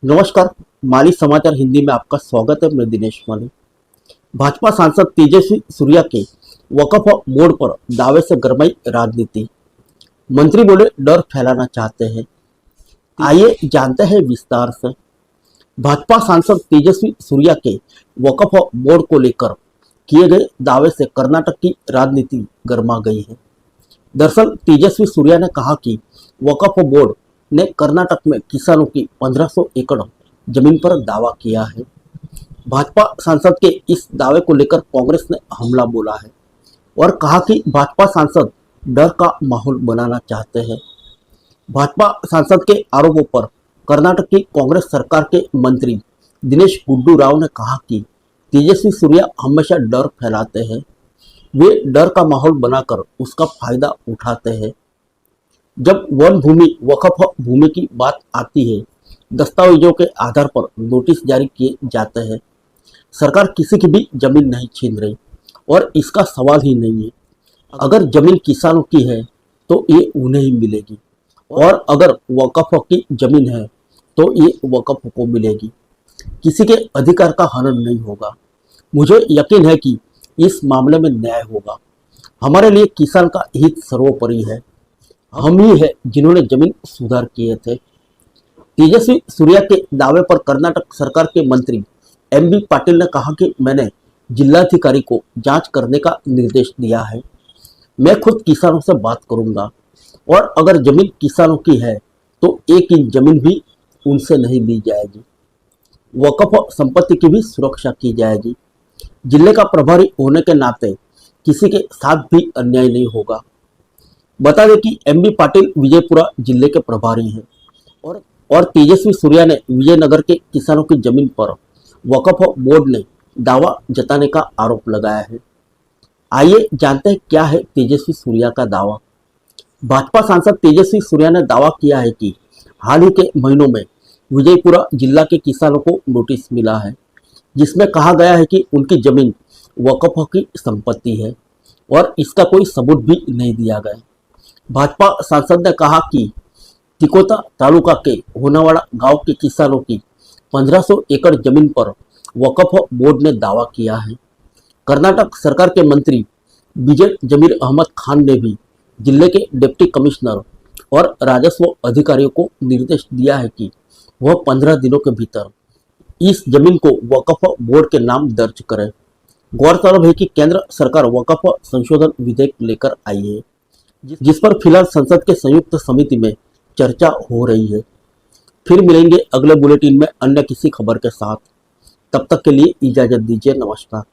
नमस्कार। माली समाचार हिंदी में आपका स्वागत है। मैं दिनेश माली। भाजपा सांसद तेजस्वी सूर्या के वक्फ बोर्ड पर दावे से गरमाई राजनीति। मंत्री बोले डर फैलाना चाहते हैं। आइए जानते हैं विस्तार से। भाजपा सांसद तेजस्वी सूर्या के वक्फ बोर्ड को लेकर किए गए दावे से कर्नाटक की राजनीति गर्मा गई है। दरअसल तेजस्वी सूर्या ने कहा कि वक्फ बोर्ड ने कर्नाटक में किसानों की 1500 एकड़ जमीन पर दावा किया है। भाजपा सांसद के इस दावे को लेकर कांग्रेस ने हमला बोला है और कहा कि भाजपा सांसद डर का माहौल बनाना चाहते हैं। भाजपा सांसद के आरोपों पर कर्नाटक की कांग्रेस सरकार के मंत्री दिनेश गुंडू राव ने कहा कि तेजस्वी सूर्या हमेशा डर फैलाते हैं। वे डर का माहौल बनाकर उसका फायदा उठाते हैं। जब वन भूमि वक्फ भूमि की बात आती है, दस्तावेजों के आधार पर नोटिस जारी किए जाते हैं। सरकार किसी की भी जमीन नहीं छीन रही और इसका सवाल ही नहीं है। अगर जमीन किसानों की है तो ये उन्हें ही मिलेगी और अगर वक्फ की जमीन है तो ये वक्फ को मिलेगी। किसी के अधिकार का हनन नहीं होगा। मुझे यकीन है कि इस मामले में न्याय होगा। हमारे लिए किसान का हित सर्वोपरि है। हम ही है जिन्होंने जमीन सुधार किए थे। तेजस्वी सूर्या के दावे पर कर्नाटक सरकार के मंत्री एमबी पाटिल ने कहा कि मैंने जिलाधिकारी को जांच करने का निर्देश दिया है। मैं खुद किसानों से बात करूंगा और अगर जमीन किसानों की है तो एक इंच जमीन भी उनसे नहीं ली जाएगी। वक्फ संपत्ति की भी सुरक्षा की जाएगी। जिले का प्रभारी होने के नाते किसी के साथ भी अन्याय नहीं होगा। बता दें कि एमबी पाटिल विजयपुरा जिले के प्रभारी हैं और तेजस्वी सूर्या ने विजयनगर के किसानों की जमीन पर वक्फ बोर्ड ने दावा जताने का आरोप लगाया है। आइए जानते हैं क्या है तेजस्वी सूर्या का दावा। भाजपा सांसद तेजस्वी सूर्या ने दावा किया है कि हाल ही के महीनों में विजयपुरा जिला के किसानों को नोटिस मिला है, जिसमें कहा गया है कि उनकी जमीन वक्फ की संपत्ति है और इसका कोई सबूत भी नहीं दिया गया। भाजपा सांसद ने कहा कि तिकोता तालुका के होनावाड़ा गांव के किसानों की 1500 एकड़ जमीन पर वक्फ बोर्ड ने दावा किया है। कर्नाटक सरकार के मंत्री विजय जमीर अहमद खान ने भी जिले के डिप्टी कमिश्नर और राजस्व अधिकारियों को निर्देश दिया है कि वह 15 दिनों के भीतर इस जमीन को वक्फ बोर्ड के नाम दर्ज करें। गौरतलब है कि केंद्र सरकार वक्फ संशोधन विधेयक लेकर आई है, जिस पर फिलहाल संसद के संयुक्त समिति में चर्चा हो रही है। फिर मिलेंगे अगले बुलेटिन में अन्य किसी खबर के साथ। तब तक के लिए इजाजत दीजिए। नमस्कार।